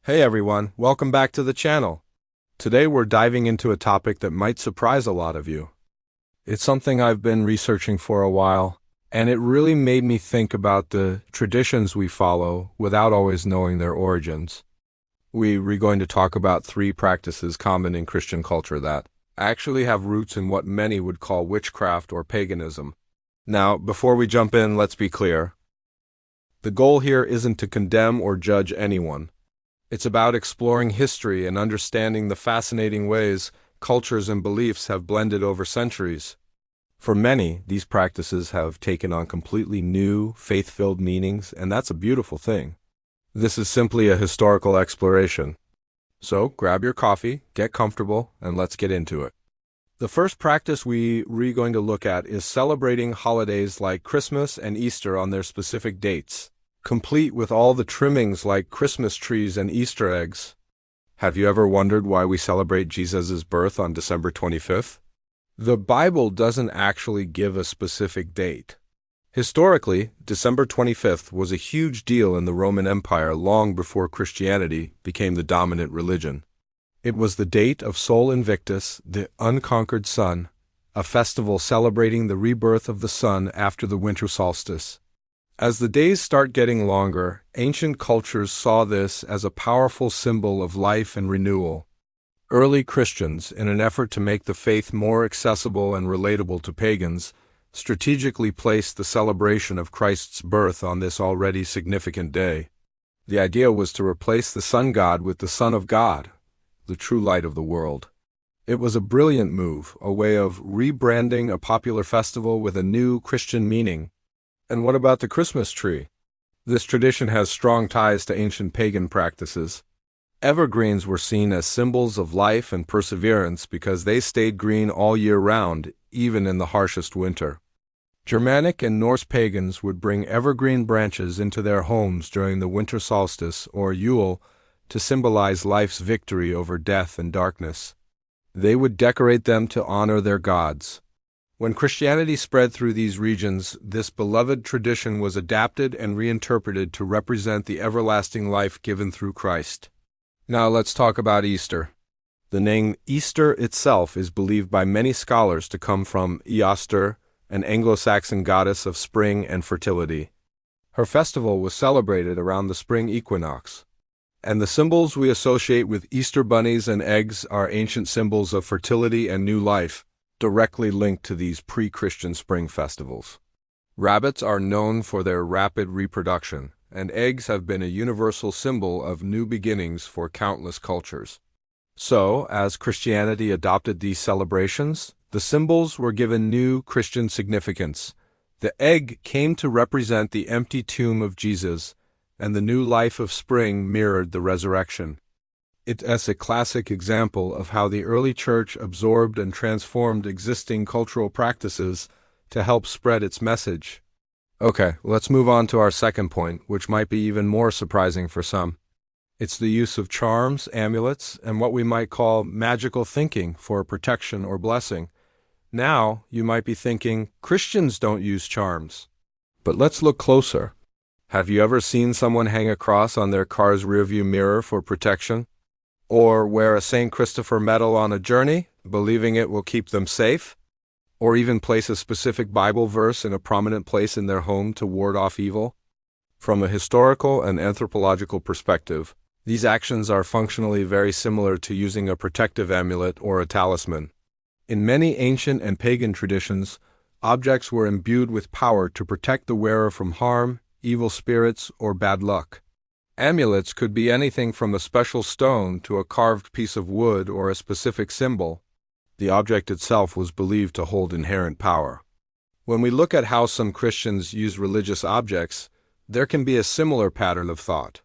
Hey everyone, welcome back to the channel. Today we're diving into a topic that might surprise a lot of you. It's something I've been researching for a while, and it really made me think about the traditions we follow without always knowing their origins. We're going to talk about three practices common in Christian culture that actually have roots in what many would call witchcraft or paganism. Now, before we jump in, let's be clear. The goal here isn't to condemn or judge anyone. It's about exploring history and understanding the fascinating ways cultures and beliefs have blended over centuries. For many, these practices have taken on completely new, faith-filled meanings, and that's a beautiful thing. This is simply a historical exploration. So, grab your coffee, get comfortable, and let's get into it. The first practice we're going to look at is celebrating holidays like Christmas and Easter on their specific dates, complete with all the trimmings like Christmas trees and Easter eggs. Have you ever wondered why we celebrate Jesus' birth on December 25th? The Bible doesn't actually give a specific date. Historically, December 25th was a huge deal in the Roman Empire long before Christianity became the dominant religion. It was the date of Sol Invictus, the unconquered sun, a festival celebrating the rebirth of the sun after the winter solstice. As the days start getting longer, ancient cultures saw this as a powerful symbol of life and renewal. Early Christians, in an effort to make the faith more accessible and relatable to pagans, strategically placed the celebration of Christ's birth on this already significant day. The idea was to replace the sun god with the Son of God, the true light of the world. It was a brilliant move, a way of rebranding a popular festival with a new Christian meaning. And what about the Christmas tree? This tradition has strong ties to ancient pagan practices. Evergreens were seen as symbols of life and perseverance because they stayed green all year round, even in the harshest winter. Germanic and Norse pagans would bring evergreen branches into their homes during the winter solstice or Yule to symbolize life's victory over death and darkness. They would decorate them to honor their gods. When Christianity spread through these regions, this beloved tradition was adapted and reinterpreted to represent the everlasting life given through Christ. Now let's talk about Easter. The name Easter itself is believed by many scholars to come from Eostre, an Anglo-Saxon goddess of spring and fertility. Her festival was celebrated around the spring equinox, and the symbols we associate with Easter bunnies and eggs are ancient symbols of fertility and new life, directly linked to these pre-Christian spring festivals. Rabbits are known for their rapid reproduction, and eggs have been a universal symbol of new beginnings for countless cultures. So, as Christianity adopted these celebrations, the symbols were given new Christian significance. The egg came to represent the empty tomb of Jesus, and the new life of spring mirrored the resurrection. It's a classic example of how the early church absorbed and transformed existing cultural practices to help spread its message. Okay, let's move on to our second point, which might be even more surprising for some. It's the use of charms, amulets, and what we might call magical thinking for protection or blessing. Now, you might be thinking, Christians don't use charms. But let's look closer. Have you ever seen someone hang a cross on their car's rearview mirror for protection? Or wear a St. Christopher medal on a journey, believing it will keep them safe? Or even place a specific Bible verse in a prominent place in their home to ward off evil? From a historical and anthropological perspective, these actions are functionally very similar to using a protective amulet or a talisman. In many ancient and pagan traditions, objects were imbued with power to protect the wearer from harm, evil spirits, or bad luck. Amulets could be anything from a special stone to a carved piece of wood or a specific symbol. The object itself was believed to hold inherent power. When we look at how some Christians use religious objects, there can be a similar pattern of thought.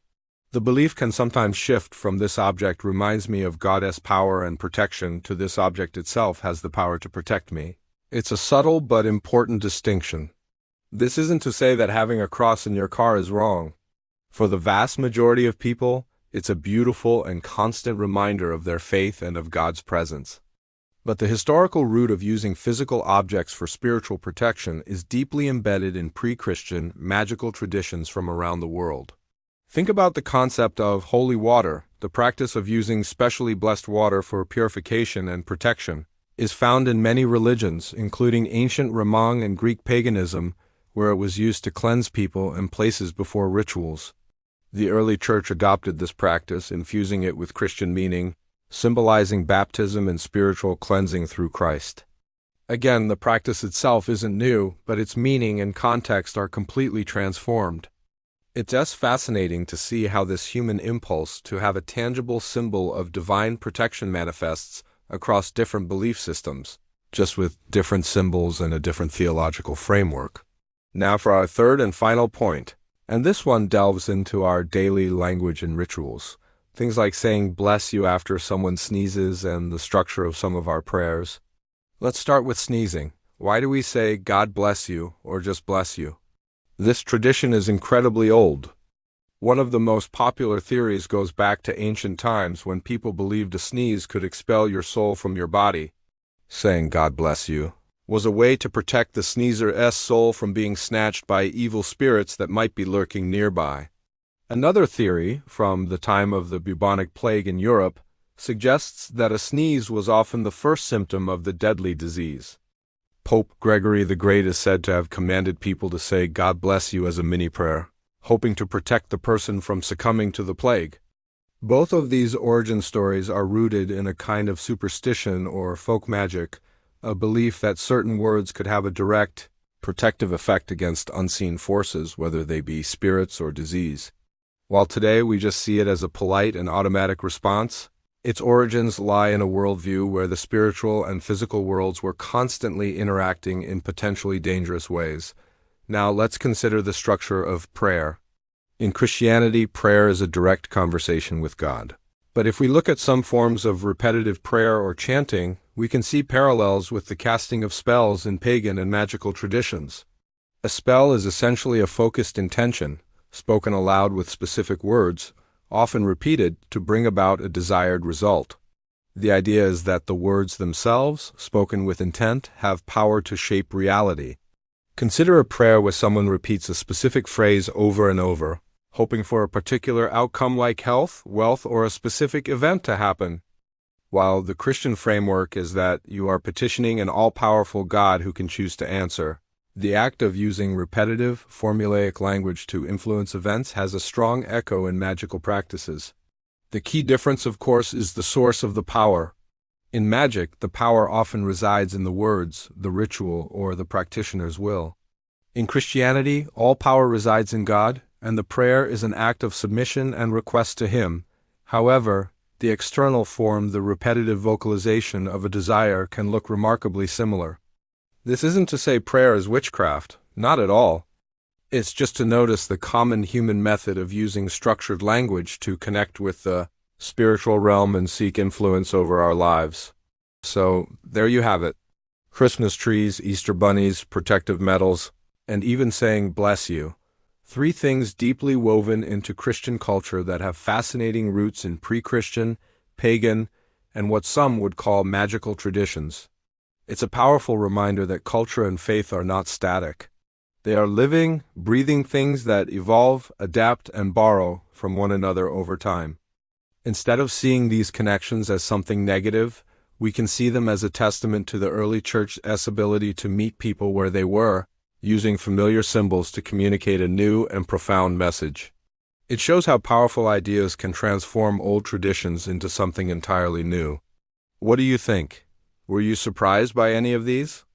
The belief can sometimes shift from this object reminds me of God's power and protection to this object itself has the power to protect me. It's a subtle but important distinction. This isn't to say that having a cross in your car is wrong. For the vast majority of people, it's a beautiful and constant reminder of their faith and of God's presence. But the historical root of using physical objects for spiritual protection is deeply embedded in pre-Christian, magical traditions from around the world. Think about the concept of holy water, the practice of using specially blessed water for purification and protection, is found in many religions, including ancient Roman and Greek paganism, where it was used to cleanse people and places before rituals. The early church adopted this practice, infusing it with Christian meaning, symbolizing baptism and spiritual cleansing through Christ. Again, the practice itself isn't new, but its meaning and context are completely transformed. It's just fascinating to see how this human impulse to have a tangible symbol of divine protection manifests across different belief systems, just with different symbols and a different theological framework. Now for our third and final point, and this one delves into our daily language and rituals. Things like saying bless you after someone sneezes and the structure of some of our prayers. Let's start with sneezing. Why do we say God bless you or just bless you? This tradition is incredibly old. One of the most popular theories goes back to ancient times when people believed a sneeze could expel your soul from your body. Saying God bless you was a way to protect the sneezer's soul from being snatched by evil spirits that might be lurking nearby. Another theory, from the time of the bubonic plague in Europe, suggests that a sneeze was often the first symptom of the deadly disease. Pope Gregory the Great is said to have commanded people to say God bless you as a mini prayer, hoping to protect the person from succumbing to the plague. Both of these origin stories are rooted in a kind of superstition or folk magic, a belief that certain words could have a direct, protective effect against unseen forces, whether they be spirits or disease. While today we just see it as a polite and automatic response, its origins lie in a worldview where the spiritual and physical worlds were constantly interacting in potentially dangerous ways. Now let's consider the structure of prayer. In Christianity, prayer is a direct conversation with God. But if we look at some forms of repetitive prayer or chanting, we can see parallels with the casting of spells in pagan and magical traditions. A spell is essentially a focused intention, spoken aloud with specific words, often repeated to bring about a desired result. The idea is that the words themselves, spoken with intent, have power to shape reality. Consider a prayer where someone repeats a specific phrase over and over, hoping for a particular outcome like health, wealth, or a specific event to happen. While the Christian framework is that you are petitioning an all-powerful God who can choose to answer, the act of using repetitive, formulaic language to influence events has a strong echo in magical practices. The key difference, of course, is the source of the power. In magic, the power often resides in the words, the ritual, or the practitioner's will. In Christianity, all power resides in God, and the prayer is an act of submission and request to Him. However, the external form, the repetitive vocalization of a desire, can look remarkably similar. This isn't to say prayer is witchcraft, not at all. It's just to notice the common human method of using structured language to connect with the spiritual realm and seek influence over our lives. So, there you have it. Christmas trees, Easter bunnies, protective metals, and even saying bless you. 3 things deeply woven into Christian culture that have fascinating roots in pre-Christian, pagan, and what some would call magical traditions. It's a powerful reminder that culture and faith are not static. They are living, breathing things that evolve, adapt, and borrow from one another over time. Instead of seeing these connections as something negative, we can see them as a testament to the early church's ability to meet people where they were, using familiar symbols to communicate a new and profound message. It shows how powerful ideas can transform old traditions into something entirely new. What do you think? Were you surprised by any of these?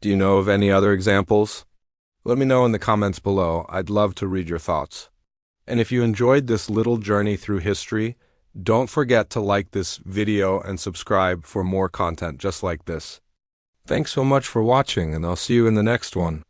Do you know of any other examples? Let me know in the comments below. I'd love to read your thoughts. And if you enjoyed this little journey through history, don't forget to like this video and subscribe for more content just like this. Thanks so much for watching, and I'll see you in the next one.